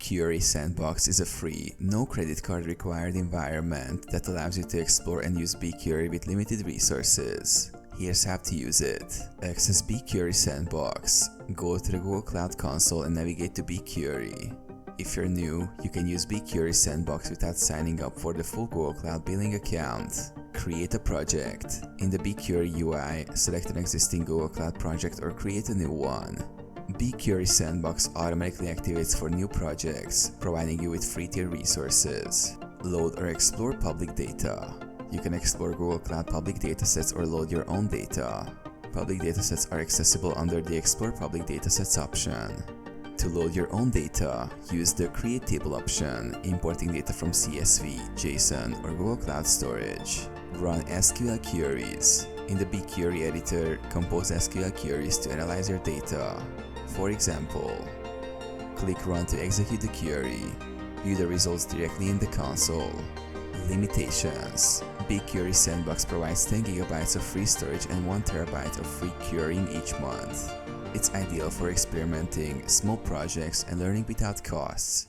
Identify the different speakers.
Speaker 1: BigQuery Sandbox is a free, no credit card required environment that allows you to explore and use BigQuery with limited resources. Here's how to use it. Access BigQuery Sandbox. Go to the Google Cloud Console and navigate to BigQuery. If you're new, you can use BigQuery Sandbox without signing up for the full Google Cloud billing account. Create a project. In the BigQuery UI, select an existing Google Cloud project or create a new one. BigQuery Sandbox automatically activates for new projects, providing you with free tier resources. Load or explore public data. You can explore Google Cloud public datasets or load your own data. Public datasets are accessible under the Explore Public Datasets option. To load your own data, use the Create Table option, importing data from CSV, JSON, or Google Cloud Storage. Run SQL queries. In the BigQuery editor, compose SQL queries to analyze your data. For example, click Run to execute the query. View the results directly in the console. Limitations. BigQuery Sandbox provides 10 GB of free storage and 1 TB of free querying each month. It's ideal for experimenting, small projects, and learning without costs.